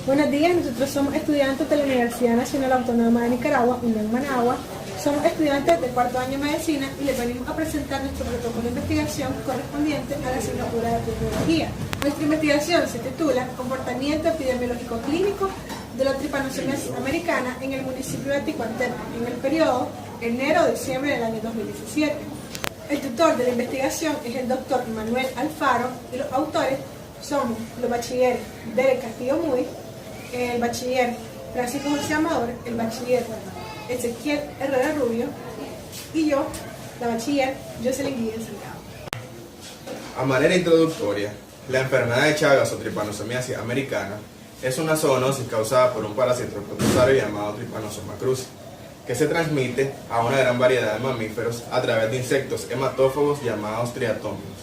Buenos días, nosotros somos estudiantes de la Universidad Nacional Autónoma de Nicaragua, Unión Managua. Somos estudiantes de cuarto año de medicina y les venimos a presentar nuestro protocolo de investigación correspondiente a la asignatura de epidemiología. Nuestra investigación se titula Comportamiento epidemiológico clínico de la tripanosomiasis americana en el municipio de Ticuantepe en el periodo enero-diciembre del año 2017. El tutor de la investigación es el doctor Manuel Alfaro y los autores somos los bachilleres Derek Castillo Muy, el bachiller Francisco José Amador, el bachiller Ezequiel Herrera Rubio y yo, la bachiller Jocelyn Guillén Salgado. A manera introductoria, la enfermedad de Chagas o tripanosomiasis americana es una zoonosis causada por un parásito protozoario llamado Trypanosoma cruzi, que se transmite a una gran variedad de mamíferos a través de insectos hematófagos llamados triatóminos,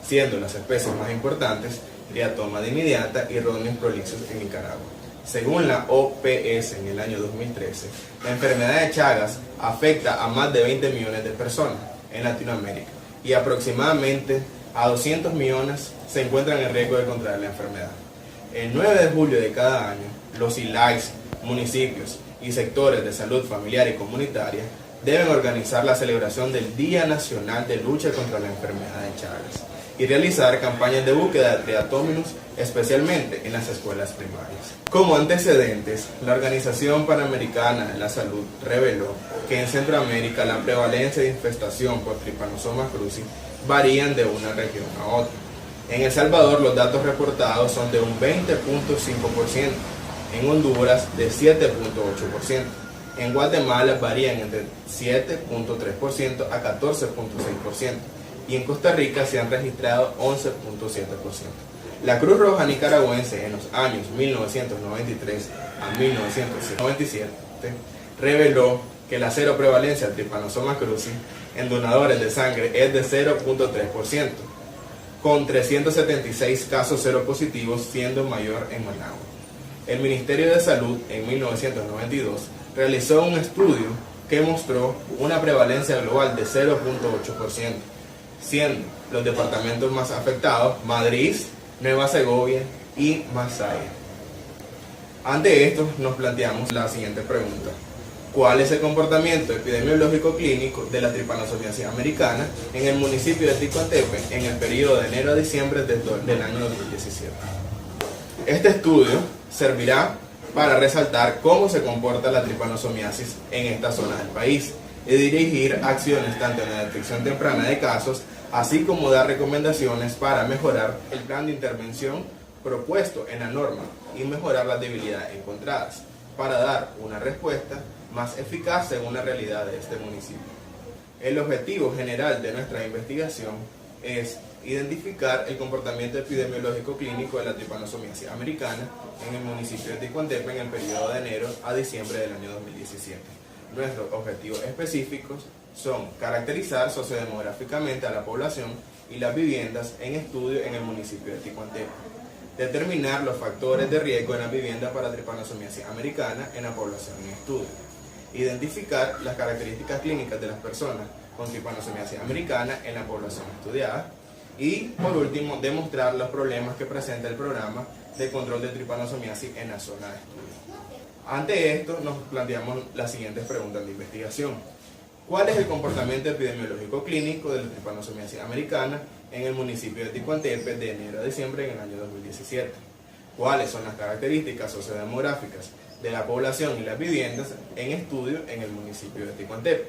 siendo las especies más importantes Triatoma dimidiata y Rhodnius prolixus en Nicaragua. Según la OPS en el año 2013, la enfermedad de Chagas afecta a más de 20 millones de personas en Latinoamérica y aproximadamente a 200 millones se encuentran en riesgo de contraer la enfermedad. El 9 de julio de cada año, los ILAIS, municipios y sectores de salud familiar y comunitaria deben organizar la celebración del Día Nacional de Lucha contra la Enfermedad de Chagas y realizar campañas de búsqueda de triatóminos, especialmente en las escuelas primarias. Como antecedentes, la Organización Panamericana de la Salud reveló que en Centroamérica la prevalencia de infestación por Trypanosoma cruzi varían de una región a otra. En El Salvador los datos reportados son de un 20.5%, en Honduras de 7.8%, en Guatemala varían entre 7.3% a 14.6%, y en Costa Rica se han registrado 11.7%. La Cruz Roja Nicaragüense en los años 1993 a 1997 reveló que la cero prevalencia del Trypanosoma cruzi en donadores de sangre es de 0.3%, con 376 casos seropositivos siendo mayor en Managua. El Ministerio de Salud en 1992 realizó un estudio que mostró una prevalencia global de 0.8%, siendo los departamentos más afectados Madrid, Nueva Segovia y Masaya. Ante esto nos planteamos la siguiente pregunta: ¿cuál es el comportamiento epidemiológico clínico de la tripanosomiasis americana en el municipio de Ticuantepe en el periodo de enero a diciembre del año 2017? Este estudio servirá para resaltar cómo se comporta la tripanosomiasis en esta zona del país y dirigir acciones tanto en la detección temprana de casos, así como dar recomendaciones para mejorar el plan de intervención propuesto en la norma y mejorar las debilidades encontradas, para dar una respuesta más eficaz según la realidad de este municipio. El objetivo general de nuestra investigación es identificar el comportamiento epidemiológico clínico de la tripanosomiasis americana en el municipio de Ticuantepe en el periodo de enero a diciembre del año 2017. Nuestros objetivos específicos son caracterizar sociodemográficamente a la población y las viviendas en estudio en el municipio de Ticuantepe, determinar los factores de riesgo en la vivienda para tripanosomiasis americana en la población en estudio, identificar las características clínicas de las personas con tripanosomiasis americana en la población estudiada y, por último, demostrar los problemas que presenta el programa de control de tripanosomiasis en la zona de estudio. Ante esto, nos planteamos las siguientes preguntas de investigación. ¿Cuál es el comportamiento epidemiológico clínico de la tripanosomiasis americana en el municipio de Ticuantepe de enero a diciembre en el año 2017? ¿Cuáles son las características sociodemográficas de la población y las viviendas en estudio en el municipio de Ticuantepe?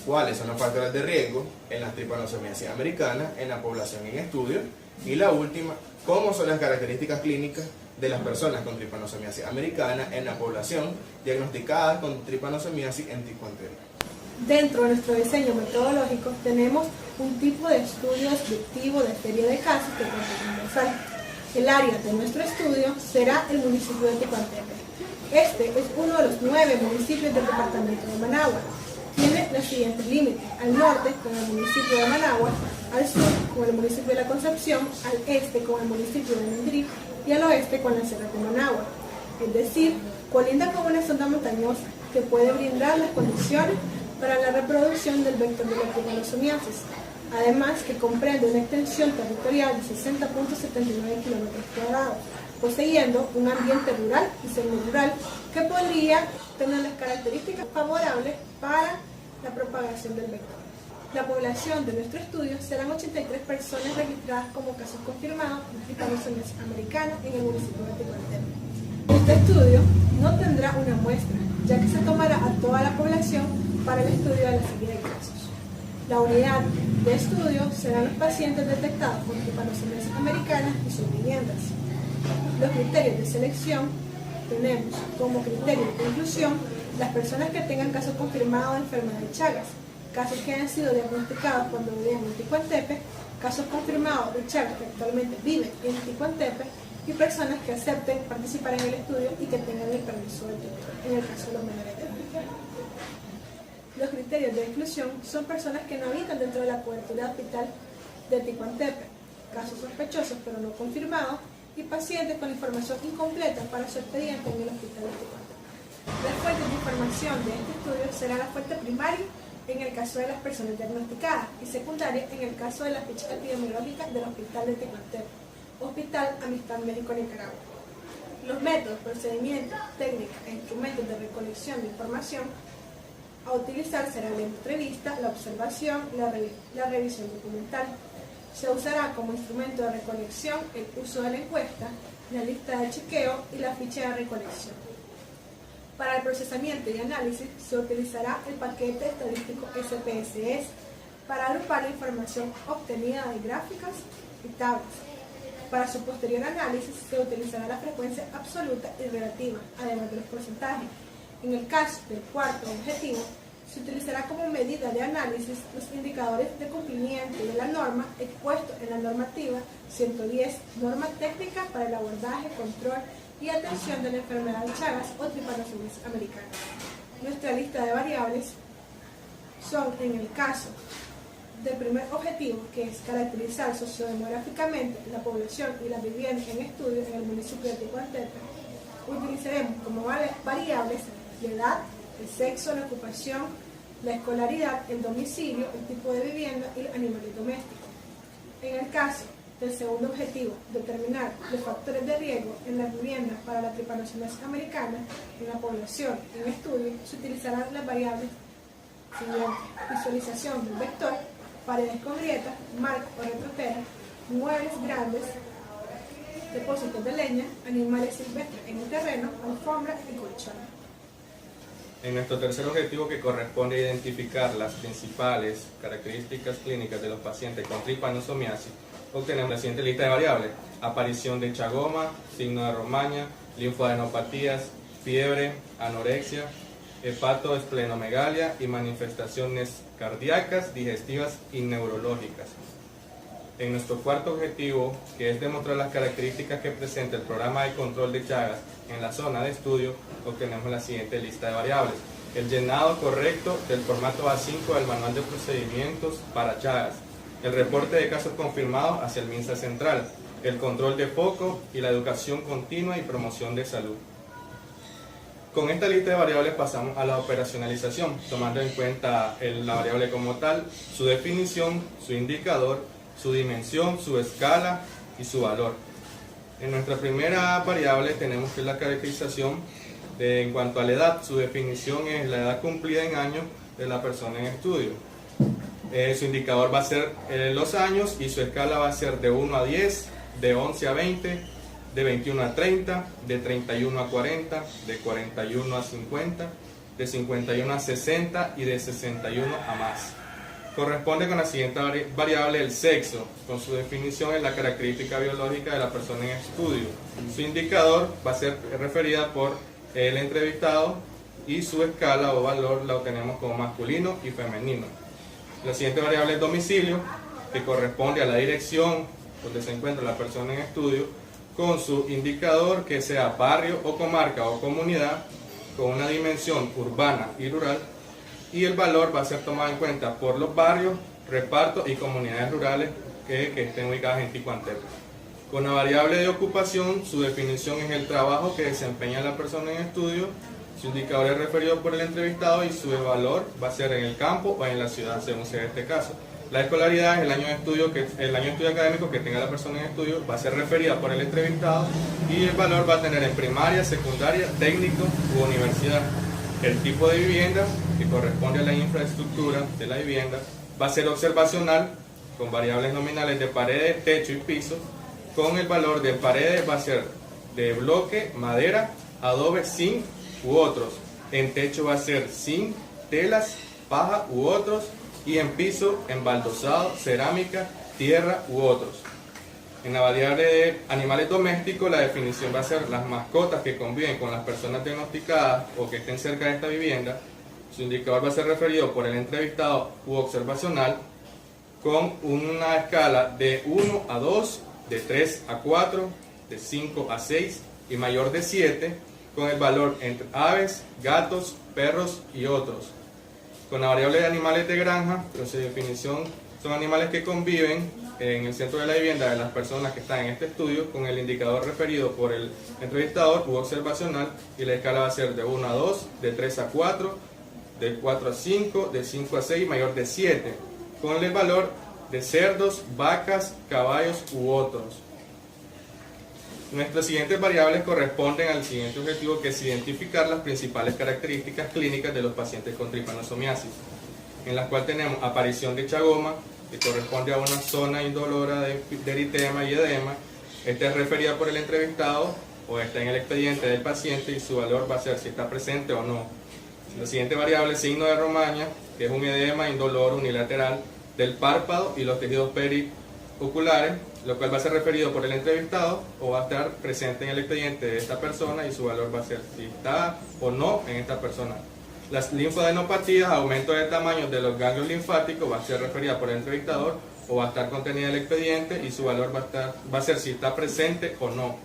¿Cuáles son los factores de riesgo en la tripanosomiasis americana en la población en estudio? Y la última, ¿cómo son las características clínicas de las personas con tripanosomiasis americana en la población diagnosticadas con tripanosomiasis en Ticuantepe? Dentro de nuestro diseño metodológico tenemos un tipo de estudio descriptivo de serie de casos que podemos conversar. El área de nuestro estudio será el municipio de Ticuantepe. Este es uno de los 9 municipios del departamento de Managua. Tiene los siguientes límites: al norte con el municipio de Managua, al sur con el municipio de La Concepción, al este con el municipio de Nendrí y al oeste con la Sierra de Managua. Es decir, colinda con una zona montañosa que puede brindar las condiciones para la reproducción del vector de la tripanosomiasis, además que comprende una extensión territorial de 60.79 km², poseyendo un ambiente rural y semirural que podría tener las características favorables para la propagación del vector. La población de nuestro estudio serán 83 personas registradas como casos confirmados de tripanosomiasis americana en el municipio de Ticuantepec. Este estudio no tendrá una muestra, ya que se tomará a toda la población para el estudio de la serie de casos. La unidad de estudio serán los pacientes detectados con tripanosomiasis americana y sus viviendas. Los criterios de selección tenemos como criterio de inclusión las personas que tengan casos confirmados de enfermedad de Chagas, casos que hayan sido diagnosticados cuando vivían en Ticuantepec, casos confirmados de Chagas que actualmente viven en Ticuantepec y personas que acepten participar en el estudio y que tengan el permiso del tutor, en el caso de los menores de edad. Los criterios de exclusión son personas que no habitan dentro de la cobertura hospital de Ticuantepec, casos sospechosos pero no confirmados y pacientes con información incompleta para su expediente en el hospital de Ticuantepec. Las fuentes de información de este estudio será la fuente primaria en el caso de las personas diagnosticadas y secundaria en el caso de la ficha epidemiológica del hospital de Ticuantepec, Hospital Amistad México Nicaragua. Los métodos, procedimientos, técnicas e instrumentos de recolección de información a utilizar serán la entrevista, la observación, la revisión documental. Se usará como instrumento de recolección el uso de la encuesta, la lista de chequeo y la ficha de recolección. Para el procesamiento y análisis se utilizará el paquete estadístico SPSS para agrupar la información obtenida de gráficas y tablas. Para su posterior análisis se utilizará la frecuencia absoluta y relativa, además de los porcentajes. En el caso del cuarto objetivo, se utilizará como medida de análisis los indicadores de cumplimiento de la norma expuestos en la normativa 110, norma técnica para el abordaje, control y atención de la enfermedad de Chagas o tripanosomiasis americana. Nuestra lista de variables son, en el caso del primer objetivo, que es caracterizar sociodemográficamente la población y la vivienda en estudio en el municipio de Ticuantepec, utilizaremos como variables la edad, el sexo, la ocupación, la escolaridad, el domicilio, el tipo de vivienda y los animales domésticos. En el caso del segundo objetivo, determinar los factores de riesgo en las viviendas para la tripanosomiasis americana en la población en estudio, se utilizarán las variables siguientes: visualización del vector, paredes con grietas, marcos o retroteras, muebles grandes, depósitos de leña, animales silvestres en el terreno, alfombras y colchones. En nuestro tercer objetivo, que corresponde a identificar las principales características clínicas de los pacientes con tripanosomiasis, obtenemos la siguiente lista de variables: aparición de chagoma, signo de Romaña, linfadenopatías, fiebre, anorexia, hepatoesplenomegalia y manifestaciones cardíacas, digestivas y neurológicas. En nuestro cuarto objetivo, que es demostrar las características que presenta el programa de control de Chagas en la zona de estudio, obtenemos la siguiente lista de variables: el llenado correcto del formato A5 del manual de procedimientos para Chagas, el reporte de casos confirmados hacia el MINSA central, el control de foco y la educación continua y promoción de salud. Con esta lista de variables pasamos a la operacionalización, tomando en cuenta la variable como tal, su definición, su indicador, su dimensión, su escala y su valor. En nuestra primera variable tenemos que la caracterización en cuanto a la edad. Su definición es la edad cumplida en años de la persona en estudio. Su indicador va a ser los años y su escala va a ser de 1 a 10, de 11 a 20, de 21 a 30, de 31 a 40, de 41 a 50, de 51 a 60 y de 61 a más. Corresponde con la siguiente variable: el sexo. Con su definición es la característica biológica de la persona en estudio. Su indicador va a ser referida por el entrevistado y su escala o valor la obtenemos como masculino y femenino. La siguiente variable es domicilio, que corresponde a la dirección donde se encuentra la persona en estudio, con su indicador que sea barrio o comarca o comunidad, con una dimensión urbana y rural, y el valor va a ser tomado en cuenta por los barrios, repartos y comunidades rurales que estén ubicadas en Ticuantepec. Con la variable de ocupación, su definición es el trabajo que desempeña la persona en estudio, su indicador es referido por el entrevistado y su valor va a ser en el campo o en la ciudad, según sea este caso. La escolaridad es el año de estudio académico que tenga la persona en estudio, va a ser referida por el entrevistado y el valor va a tener en primaria, secundaria, técnico u universidad. El tipo de vivienda que corresponde a la infraestructura de la vivienda va a ser observacional con variables nominales de paredes, techo y piso. Con el valor de paredes va a ser de bloque, madera, adobe, zinc u otros. En techo va a ser zinc, telas, paja u otros. Y en piso, embaldosado, cerámica, tierra u otros. En la variable de animales domésticos, la definición va a ser las mascotas que conviven con las personas diagnosticadas o que estén cerca de esta vivienda. Su indicador va a ser referido por el entrevistado u observacional con una escala de 1 a 2, de 3 a 4, de 5 a 6 y mayor de 7, con el valor entre aves, gatos, perros y otros. Con la variable de animales de granja, pero su definición son animales que conviven en el centro de la vivienda de las personas que están en este estudio con el indicador referido por el entrevistador u observacional, y la escala va a ser de 1 a 2, de 3 a 4, de 4 a 5, de 5 a 6 mayor de 7, con el valor de cerdos, vacas, caballos u otros. Nuestras siguientes variables corresponden al siguiente objetivo, que es identificar las principales características clínicas de los pacientes con tripanosomiasis, en las cuales tenemos aparición de chagoma, que corresponde a una zona indolora de eritema y edema. Esta es referida por el entrevistado o está en el expediente del paciente y su valor va a ser si está presente o no. La siguiente variable es signo de Romaña, que es un edema indoloro unilateral del párpado y los tejidos perioculares, lo cual va a ser referido por el entrevistado o va a estar presente en el expediente de esta persona y su valor va a ser si está o no en esta persona. Las linfadenopatías, aumento de tamaño de los ganglios linfáticos, va a ser referida por el entrevistador o va a estar contenida en el expediente y su valor va a ser si está presente o no.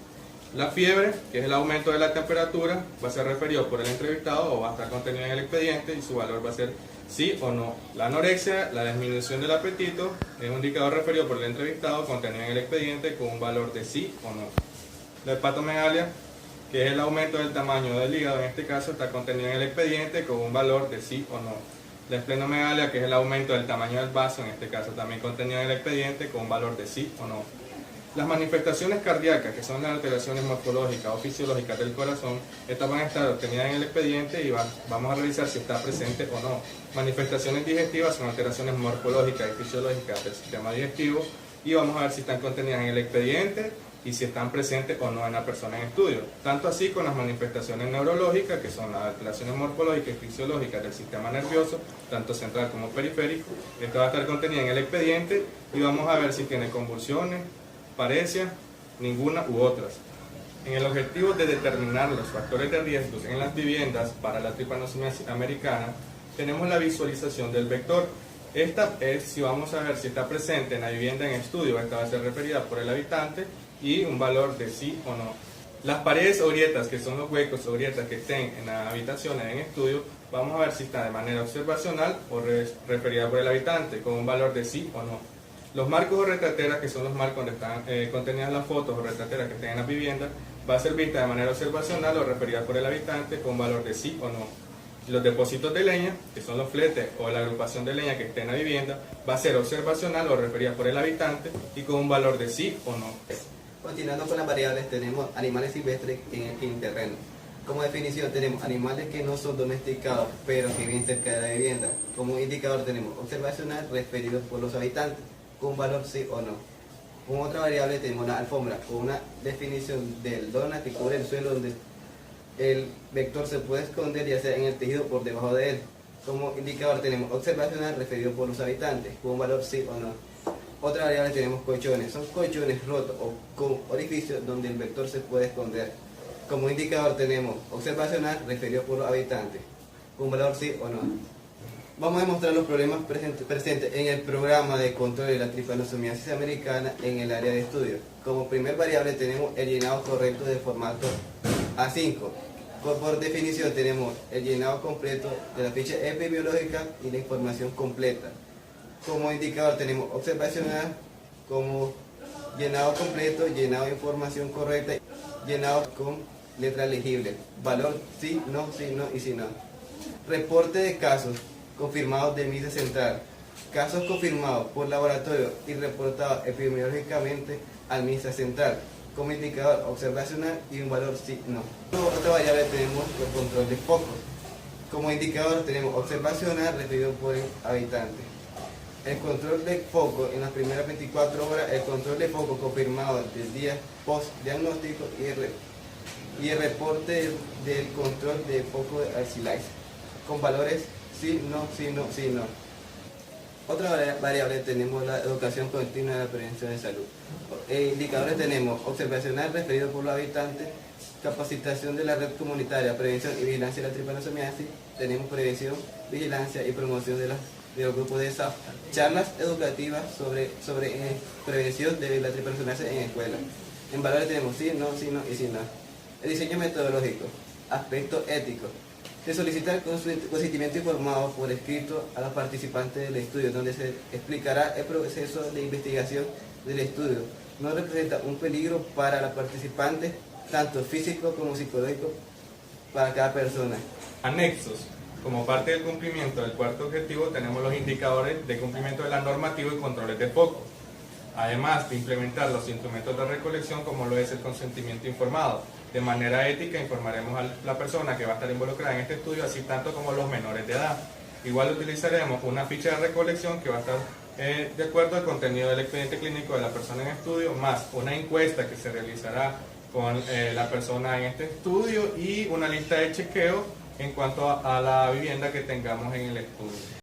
La fiebre, que es el aumento de la temperatura, va a ser referido por el entrevistado o va a estar contenido en el expediente y su valor va a ser sí o no. La anorexia, la disminución del apetito, es un indicador referido por el entrevistado contenido en el expediente con un valor de sí o no. La hepatomegalia, que es el aumento del tamaño del hígado, en este caso está contenido en el expediente con un valor de sí o no. La esplenomegalia, que es el aumento del tamaño del vaso, en este caso también contenido en el expediente con un valor de sí o no. Las manifestaciones cardíacas, que son las alteraciones morfológicas o fisiológicas del corazón, estas van a estar obtenidas en el expediente y vamos a revisar si está presente o no. Manifestaciones digestivas son alteraciones morfológicas y fisiológicas del sistema digestivo y vamos a ver si están contenidas en el expediente y si están presentes o no en la persona en estudio. Tanto así con las manifestaciones neurológicas, que son las alteraciones morfológicas y fisiológicas del sistema nervioso, tanto central como periférico. Esta va a estar contenida en el expediente y vamos a ver si tiene convulsiones, paresia, ninguna u otras. En el objetivo de determinar los factores de riesgo en las viviendas para la tripanosomiasis americana, tenemos la visualización del vector. Esta es si vamos a ver si está presente en la vivienda en estudio, esta va a ser referida por el habitante y un valor de sí o no. Las paredes o grietas, que son los huecos o grietas que estén en las habitaciones en estudio, vamos a ver si está de manera observacional o referida por el habitante con un valor de sí o no. Los marcos o retrateras, que son los marcos donde están contenidas las fotos o retrateras que estén en la vivienda, va a ser vista de manera observacional o referida por el habitante con valor de sí o no. Los depósitos de leña, que son los fletes o la agrupación de leña que esté en la vivienda, va a ser observacional o referida por el habitante y con un valor de sí o no. Continuando con las variables, tenemos animales silvestres en el quinterreno. Como definición tenemos animales que no son domesticados, pero que viven cerca de la vivienda. Como indicador tenemos observacional referido por los habitantes, con valor sí o no. Como otra variable tenemos la alfombra, con una definición del dona que cubre el suelo donde el vector se puede esconder, ya sea en el tejido o por debajo de él. Como indicador tenemos observacional referido por los habitantes, con un valor sí o no. Otra variable tenemos colchones, son colchones rotos o con orificios donde el vector se puede esconder. Como indicador tenemos observacional referido por los habitantes, con un valor sí o no. Vamos a demostrar los problemas presentes en el programa de control de la tripanosomiasis americana en el área de estudio. Como primer variable tenemos el llenado correcto de formato A5. Por definición tenemos el llenado completo de la ficha epidemiológica y la información completa. Como indicador tenemos observacional, como llenado completo, llenado de información correcta, llenado con letra legible, valor sí, no y sí no. Reporte de casos confirmados del MISE Central. casos confirmados por laboratorio y reportados epidemiológicamente al MINSA Central, como indicador observacional y un valor sí, no. Otra variable tenemos el control de foco. Como indicador tenemos observacional referido por el habitante. El control de foco en las primeras 24 horas, el control de foco confirmado del día post-diagnóstico y el reporte del control de foco de Archilais, con valores sí, no, sí, no, sí, no. Otra variable tenemos la educación continua de la prevención de salud. Indicadores tenemos observacional referido por los habitantes, capacitación de la red comunitaria, prevención y vigilancia de la tripanosomiasis, tenemos prevención, vigilancia y promoción de los grupos de SAF, charlas educativas sobre prevención de la tripanosomiasis en escuelas. En valores tenemos sí, no y sí, no. El diseño metodológico, aspecto ético. Se solicita el consentimiento informado por escrito a los participantes del estudio, donde se explicará el proceso de investigación del estudio. No representa un peligro para los participantes, tanto físico como psicológico, para cada persona. Anexos. Como parte del cumplimiento del cuarto objetivo tenemos los indicadores de cumplimiento de la normativa y controles de foco. Además de implementar los instrumentos de recolección como lo es el consentimiento informado. De manera ética informaremos a la persona que va a estar involucrada en este estudio, así tanto como los menores de edad. Igual utilizaremos una ficha de recolección que va a estar de acuerdo al contenido del expediente clínico de la persona en estudio, más una encuesta que se realizará con la persona en este estudio y una lista de chequeo en cuanto a la vivienda que tengamos en el estudio.